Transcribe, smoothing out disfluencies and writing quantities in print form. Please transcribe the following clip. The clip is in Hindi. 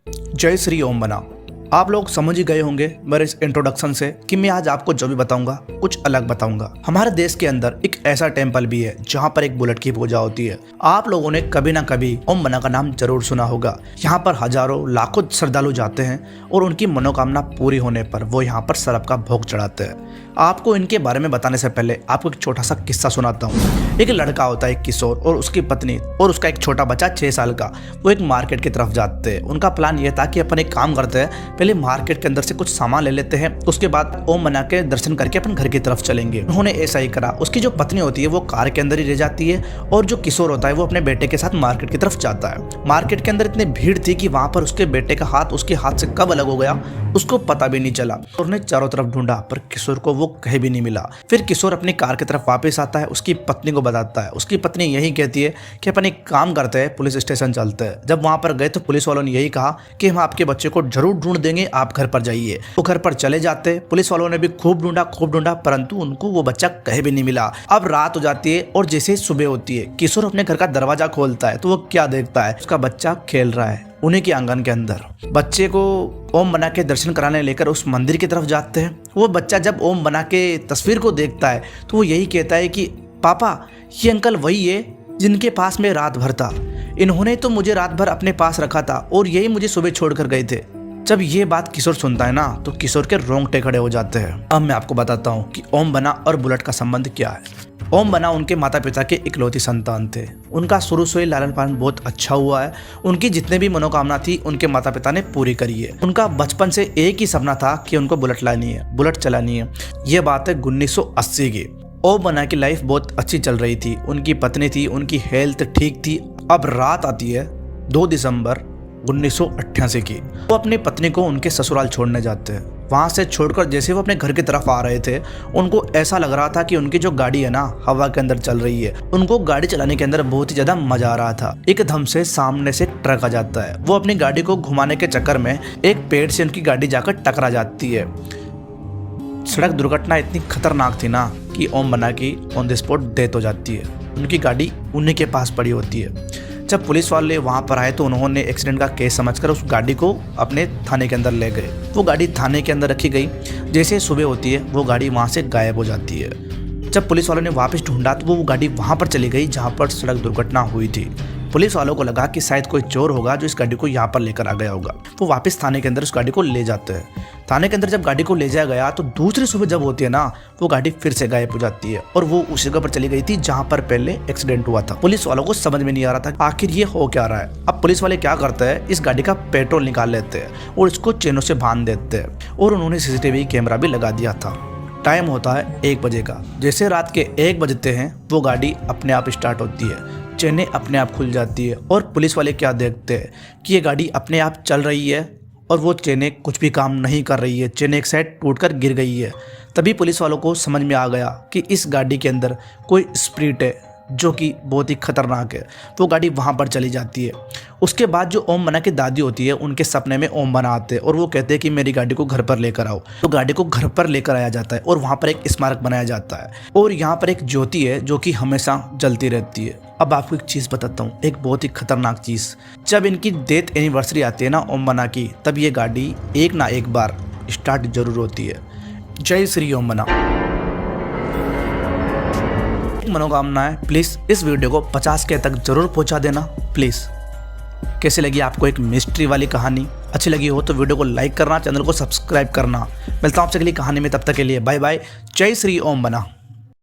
जय श्री ओम बना। आप लोग समझ ही गए होंगे मेरे इस इंट्रोडक्शन से कि मैं आज आपको जो भी बताऊंगा कुछ अलग बताऊंगा। हमारे देश के अंदर एक ऐसा टेम्पल भी है जहां पर एक बुलेट की पूजा होती है। आप लोगों ने कभी ना कभी ओम बना का नाम जरूर सुना होगा। यहाँ पर हजारों लाखों श्रद्धालु जाते हैं और उनकी मनोकामना पूरी होने पर वो यहाँ पर सरप का भोग चढ़ाते हैं। आपको इनके बारे में बताने से पहले आपको एक छोटा सा किस्सा सुनाता हूँ। एक लड़का होता है, एक किशोर, और उसकी पत्नी और उसका एक छोटा बच्चा 6 साल का। वो एक मार्केट की तरफ जाते हैं। उनका प्लान ये था कि अपन एक काम करते हैं, पहले मार्केट के अंदर से कुछ सामान ले लेते हैं, उसके बाद ओम बना के दर्शन करके अपन घर की तरफ चलेंगे। उन्होंने ऐसा ही करा। उसकी जो पत्नी होती है वो कार के अंदर ही रह जाती है और जो किशोर होता है वो अपने बेटे के साथ मार्केट की तरफ जाता है। मार्केट के अंदर इतनी भीड़ थी कि वहां पर उसके बेटे का हाथ उसके हाथ से कब अलग हो गया उसको पता भी नहीं चला। उन्होंने चारों तरफ ढूंढा पर किशोर को वो कहीं भी नहीं मिला। फिर किशोर अपनी कार की तरफ वापस आता है, उसकी पत्नी को बताता है। उसकी पत्नी यही कहती है कि अपन एक काम करते हैं, पुलिस स्टेशन चलते हैं। जब वहां पर गए तो पुलिस वालों ने यही कहा कि हम आपके बच्चे को जरूर ढूंढ देंगे, आप घर पर जाइए। वो घर पर चले जाते। पुलिस वालों ने भी खूब ढूंढा परंतु उनको वो बच्चा कहीं भी नहीं मिला। अब रात हो जाती है और जैसे ही सुबह होती है किशोर अपने घर का दरवाजा खोलता है तो वो क्या देखता है, उसका बच्चा खेल रहा है उन्हीं के आंगन के अंदर। बच्चे को ओम बना के दर्शन कराने लेकर उस मंदिर की तरफ जाते हैं। वो बच्चा जब ओम बना के तस्वीर को देखता है तो वो यही कहता है कि पापा, ये अंकल वही है जिनके पास मैं रात भर था। इन्होंने तो मुझे रात भर अपने पास रखा था और यही मुझे सुबह छोड़कर गए थे। जब ये बात किशोर सुनता है ना तो किशोर के रोंगटे खड़े हो जाते हैं। अब मैं आपको बताता हूँ कि ओम बना और बुलेट का संबंध क्या है। ओम बना उनके माता पिता के इकलौती संतान थे। उनका शुरू से ही लालन पालन बहुत अच्छा हुआ है। उनकी जितने भी मनोकामना थी उनके माता पिता ने पूरी करी है। उनका बचपन से एक ही सपना था कि उनको बुलेट लानी है, बुलेट चलानी है। ये बात है 1980 की। ओम बना की लाइफ बहुत अच्छी चल रही थी। उनकी पत्नी थी, उनकी हेल्थ ठीक थी। अब रात आती है 2 दिसंबर 1988 की। वो अपनी पत्नी को उनके ससुराल छोड़ने जाते हैं। वहां से छोड़कर जैसे वो अपने घर की तरफ आ रहे थे उनको ऐसा लग रहा था कि उनकी जो गाड़ी है ना हवा के अंदर चल रही है। उनको गाड़ी चलाने के अंदर बहुत ही ज्यादा मजा आ रहा था। एकदम से सामने से ट्रक आ जाता है। वो अपनी गाड़ी को घुमाने के चक्कर में एक पेड़ से उनकी गाड़ी जाकर टकरा जाती है। सड़क दुर्घटना इतनी खतरनाक थी ना कि ओम बना की ऑन द स्पॉट डेथ हो जाती है। उनकी गाड़ी उन्हीं के पास पड़ी होती है। जब पुलिस वाले वहां पर आए तो उन्होंने एक्सीडेंट का केस समझकर उस गाड़ी को अपने थाने के अंदर ले गए। वो गाड़ी थाने के अंदर रखी गई। जैसे सुबह होती है वो गाड़ी वहां से गायब हो जाती है। जब पुलिस वालों ने वापस ढूंढा तो वो गाड़ी वहां पर चली गई जहां पर सड़क दुर्घटना हुई थी। पुलिस वालों को लगा कि शायद कोई चोर होगा जो इस गाड़ी को यहाँ पर लेकर आ गया होगा। वो वापस थाने के अंदर उस गाड़ी को ले जाते हैं। थाने के अंदर जब गाड़ी को ले जाया गया तो दूसरी सुबह जब होती है ना वो गाड़ी फिर से गायब हो जाती है और वो उस जगह पर चली गई थी जहाँ पर पहले एक्सीडेंट हुआ था। पुलिस वालों को समझ में नहीं आ रहा था आखिर ये हो क्या रहा है। अब पुलिस वाले क्या करते हैं, इस गाड़ी का पेट्रोल निकाल लेते हैं और इसको चेनों से बांध देते हैं और उन्होंने CCTV कैमरा भी लगा दिया था। टाइम होता है 1 बजे का। जैसे रात के 1 बजते हैं वो गाड़ी अपने आप स्टार्ट होती है, चेनें अपने आप खुल जाती है और पुलिस वाले क्या देखते हैं कि ये गाड़ी अपने आप चल रही है और वो चेनें कुछ भी काम नहीं कर रही है। चेनें एक साइड टूटकर गिर गई है। तभी पुलिस वालों को समझ में आ गया कि इस गाड़ी के अंदर कोई स्पिरिट है जो कि बहुत ही खतरनाक है। वो गाड़ी वहाँ पर चली जाती है। उसके बाद जो ओम बना की दादी होती है उनके सपने में ओम बना आते हैं और वो कहते हैं कि मेरी गाड़ी को घर पर लेकर आओ। तो गाड़ी को घर पर लेकर आया जाता है और वहाँ पर एक स्मारक बनाया जाता है और यहाँ पर एक ज्योति है जो कि हमेशा जलती रहती है। अब आपको एक चीज़ बताता हूँ, एक बहुत ही खतरनाक चीज़। जब इनकी डेथ एनिवर्सरी आती है ना ओम बना की, तब ये गाड़ी एक ना एक बार स्टार्ट जरूर होती है। जय श्री ओम बना। मनोकामना है, प्लीज इस वीडियो को 50K तक जरूर पहुंचा देना प्लीज। कैसे लगी आपको एक मिस्ट्री वाली कहानी? अच्छी लगी हो तो वीडियो को लाइक करना, चैनल को सब्सक्राइब करना। मिलता हूं आपसे अगली कहानी में, तब तक के लिए बाय बाय। जय श्री ओम बना।